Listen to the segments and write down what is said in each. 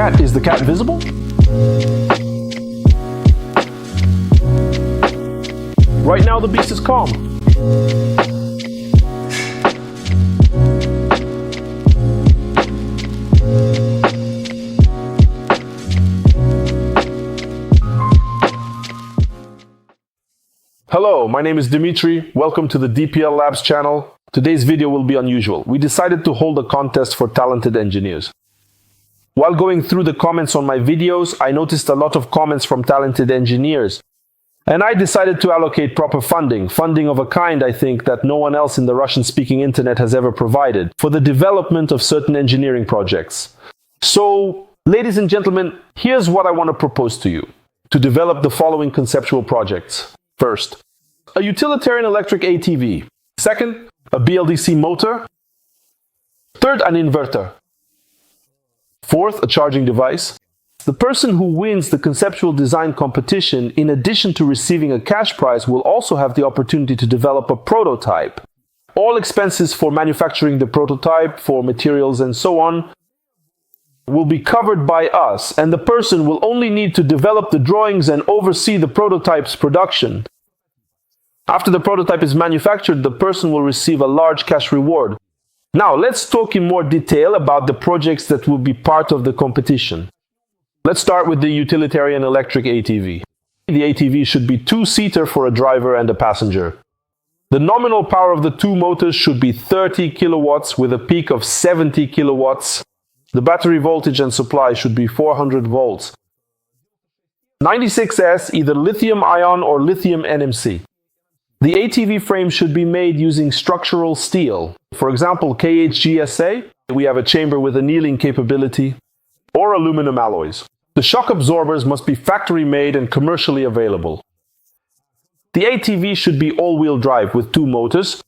Cat, is the cat visible? Right now the beast is calm. Hello, my name is Dmitry. Welcome to the DPLabs channel. Today's video will be unusual. We decided to hold a contest for talented engineers. While going through the comments on my videos, I noticed a lot of comments from talented engineers. And I decided to allocate proper funding of a kind, I think, that no one else in the Russian-speaking internet has ever provided, for the development of certain engineering projects. So, ladies and gentlemen, here's what I want to propose to you. To develop the following conceptual projects. First, a utilitarian electric ATV. Second, a BLDC motor. Third, an inverter. Fourth, a charging device. The person who wins the conceptual design competition, in addition to receiving a cash prize, will also have the opportunity to develop a prototype. All expenses for manufacturing the prototype, for materials and so on, will be covered by us, and the person will only need to develop the drawings and oversee the prototype's production. After the prototype is manufactured, the person will receive a large cash reward. Now, let's talk in more detail about the projects that will be part of the competition. Let's start with the utilitarian electric ATV. The ATV should be two-seater for a driver and a passenger. The nominal power of the two motors should be 30 kilowatts with a peak of 70 kilowatts. The battery voltage and supply should be 400 volts. 96S, either lithium-ion or lithium NMC. The ATV frame should be made using structural steel. For example, KHGSA, we have a chamber with annealing capability, or aluminum alloys. The shock absorbers must be factory-made and commercially available. The ATV should be all-wheel drive with two motors.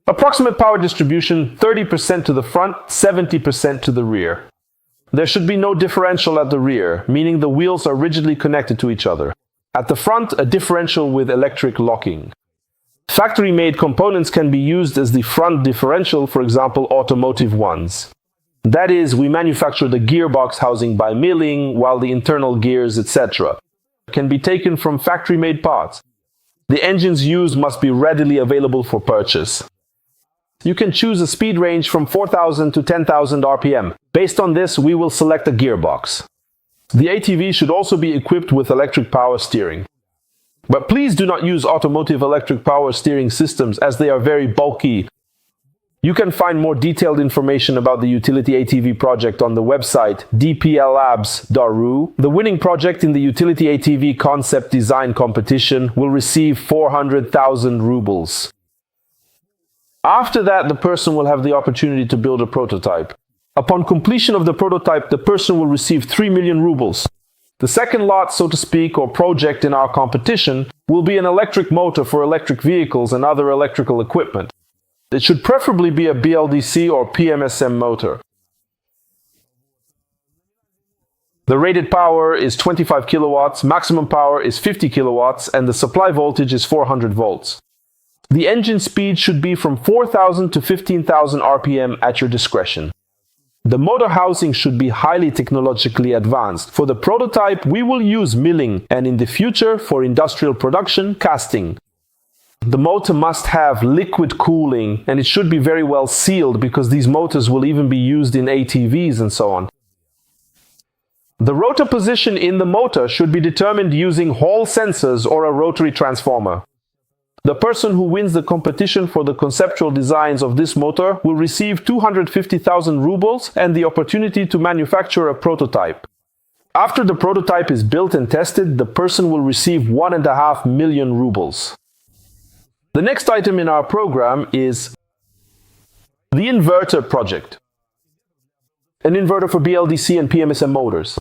Approximate power distribution, 30% to the front, 70% to the rear. There should be no differential at the rear, meaning the wheels are rigidly connected to each other. At the front, a differential with electric locking. Factory-made components can be used as the front differential, for example, automotive ones. That is, we manufacture the gearbox housing by milling, while the internal gears, etc., can be taken from factory-made parts. The engines used must be readily available for purchase. You can choose a speed range from 4,000 to 10,000 RPM. Based on this, we will select a gearbox. The ATV should also be equipped with electric power steering. But please do not use automotive electric power steering systems, as they are very bulky. You can find more detailed information about the utility ATV project on the website DPLabs.ru. The winning project in the utility ATV concept design competition will receive 400,000 rubles. After that, the person will have the opportunity to build a prototype. Upon completion of the prototype, the person will receive 3 million rubles. The second lot, so to speak, or project in our competition, will be an electric motor for electric vehicles and other electrical equipment. It should preferably be a BLDC or PMSM motor. The rated power is 25 kilowatts, maximum power is 50 kilowatts, and the supply voltage is 400 volts. The engine speed should be from 4,000 to 15,000 RPM at your discretion. The motor housing should be highly technologically advanced. For the prototype, we will use milling, and in the future, for industrial production, casting. The motor must have liquid cooling, and it should be very well sealed, because these motors will even be used in ATVs and so on. The rotor position in the motor should be determined using Hall sensors or a rotary transformer. The person who wins the competition for the conceptual designs of this motor will receive 250,000 rubles and the opportunity to manufacture a prototype. After the prototype is built and tested, the person will receive 1.5 million rubles. The next item in our program is the inverter project. An inverter for BLDC and PMSM motors.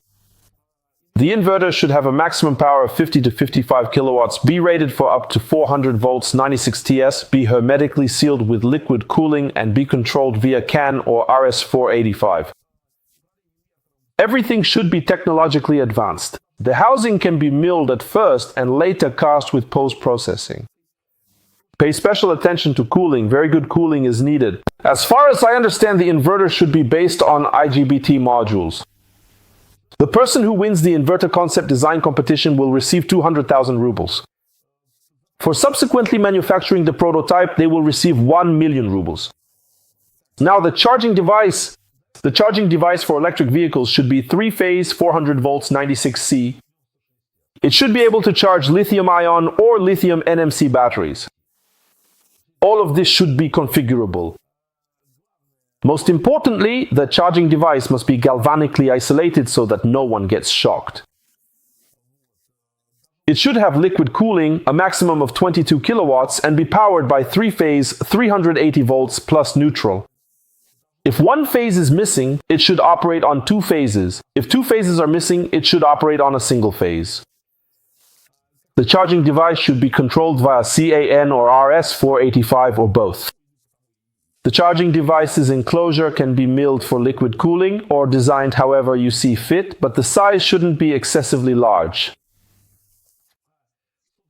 The inverter should have a maximum power of 50 to 55 kilowatts, be rated for up to 400 volts 96 TS, be hermetically sealed with liquid cooling, and be controlled via CAN or RS485. Everything should be technologically advanced. The housing can be milled at first and later cast with post-processing. Pay special attention to cooling. Very good cooling is needed. As far as I understand, the inverter should be based on IGBT modules. The person who wins the inverter concept design competition will receive 200,000 rubles. For subsequently manufacturing the prototype, they will receive 1 million rubles. Now, the charging device for electric vehicles should be 3-phase, 400 volts, 96C. It should be able to charge lithium-ion or lithium NMC batteries. All of this should be configurable. Most importantly, the charging device must be galvanically isolated so that no one gets shocked. It should have liquid cooling, a maximum of 22 kilowatts, and be powered by 3-phase, 380 volts plus neutral. If one phase is missing, it should operate on 2 phases. If 2 phases are missing, it should operate on a single phase. The charging device should be controlled via CAN or RS485 or both. The charging device's enclosure can be milled for liquid cooling or designed however you see fit, but the size shouldn't be excessively large.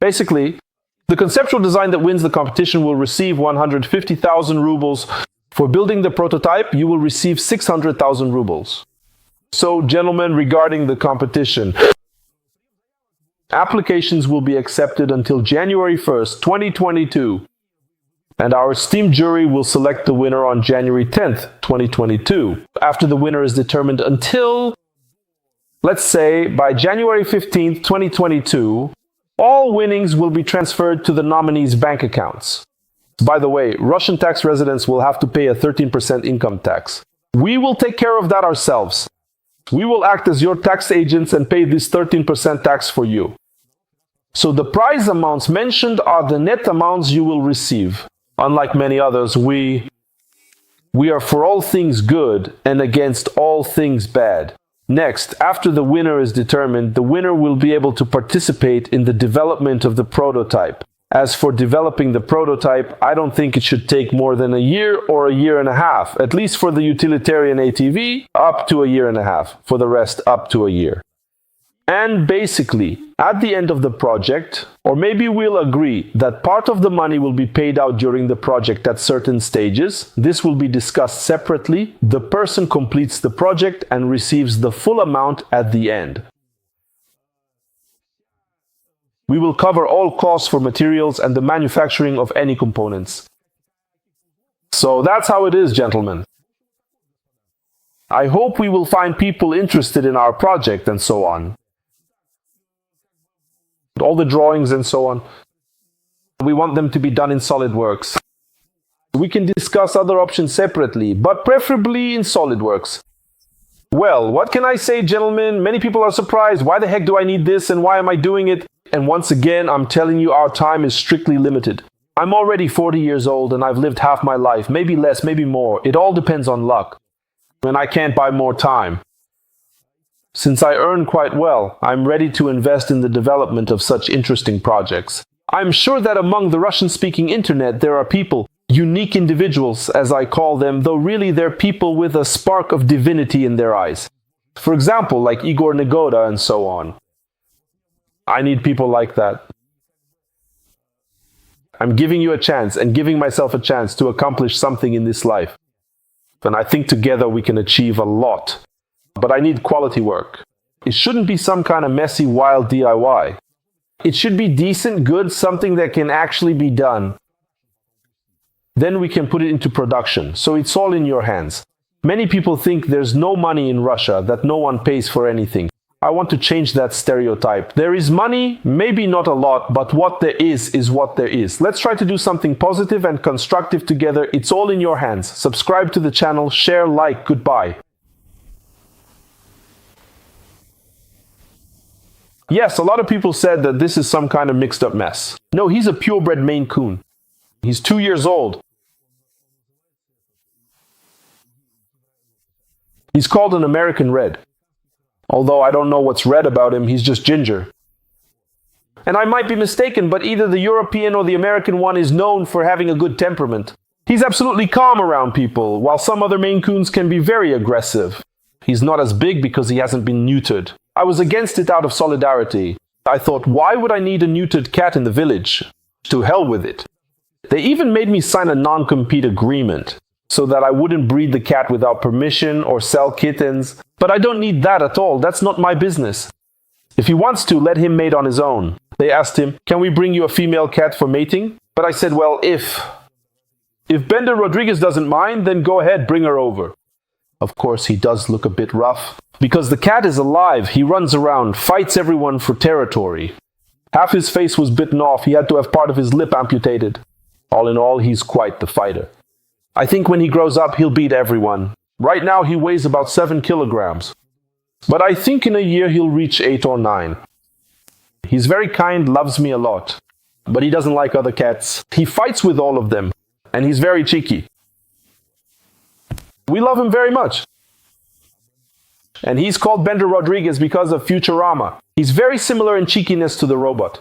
Basically, the conceptual design that wins the competition will receive 150,000 rubles. For building the prototype, you will receive 600,000 rubles. So, gentlemen, regarding the competition, applications will be accepted until January 1st, 2022. And our esteemed jury will select the winner on January 10th, 2022. After the winner is determined until, let's say, by January 15th, 2022, all winnings will be transferred to the nominees' bank accounts. By the way, Russian tax residents will have to pay a 13% income tax. We will take care of that ourselves. We will act as your tax agents and pay this 13% tax for you. So the prize amounts mentioned are the net amounts you will receive. Unlike many others, we are for all things good and against all things bad. Next, after the winner is determined, the winner will be able to participate in the development of the prototype. As for developing the prototype, I don't think it should take more than a year or a year and a half, at least for the utilitarian ATV, up to a year and a half, for the rest up to a year. And basically, at the end of the project, or maybe we'll agree that part of the money will be paid out during the project at certain stages. This will be discussed separately. The person completes the project and receives the full amount at the end. We will cover all costs for materials and the manufacturing of any components. So that's how it is, gentlemen. I hope we will find people interested in our project and so on. All the drawings and so on. We want them to be done in SolidWorks. We can discuss other options separately, but preferably in SolidWorks. Well, what can I say, gentlemen? Many people are surprised. Why the heck do I need this and why am I doing it? And once again, I'm telling you, our time is strictly limited. I'm already 40 years old and I've lived half my life, maybe less, maybe more. It all depends on luck. And I can't buy more time. Since I earn quite well, I'm ready to invest in the development of such interesting projects. I'm sure that among the Russian-speaking internet there are people, unique individuals as I call them, though really they're people with a spark of divinity in their eyes. For example, like Igor Negoda and so on. I need people like that. I'm giving you a chance and giving myself a chance to accomplish something in this life. And I think together we can achieve a lot. But I need quality work. It shouldn't be some kind of messy, wild DIY. It should be decent, good, something that can actually be done. Then we can put it into production. So it's all in your hands. Many people think there's no money in Russia, that no one pays for anything. I want to change that stereotype. There is money, maybe not a lot, but what there is what there is. Let's try to do something positive and constructive together. It's all in your hands. Subscribe to the channel, share, like, goodbye. Yes, a lot of people said that this is some kind of mixed up mess. No, he's a purebred Maine Coon. He's 2 years old. He's called an American Red. Although I don't know what's red about him, he's just ginger. And I might be mistaken, but either the European or the American one is known for having a good temperament. He's absolutely calm around people, while some other Maine Coons can be very aggressive. He's not as big because he hasn't been neutered. I was against it out of solidarity. I thought, why would I need a neutered cat in the village? To hell with it. They even made me sign a non-compete agreement. so that I wouldn't breed the cat without permission or sell kittens. But I don't need that at all. That's not my business. If he wants to, let him mate on his own. They asked him, can we bring you a female cat for mating? But I said, well, if Bender Rodriguez doesn't mind, then go ahead, bring her over. Of course, he does look a bit rough. Because the cat is alive, he runs around, fights everyone for territory. Half his face was bitten off, he had to have part of his lip amputated. All in all, he's quite the fighter. I think when he grows up, he'll beat everyone. Right now, he weighs about 7 kilograms. But I think in a year, he'll reach 8 or 9. He's very kind, loves me a lot. But he doesn't like other cats. He fights with all of them. And he's very cheeky. We love him very much. And he's called Bender Rodriguez because of Futurama. He's very similar in cheekiness to the robot.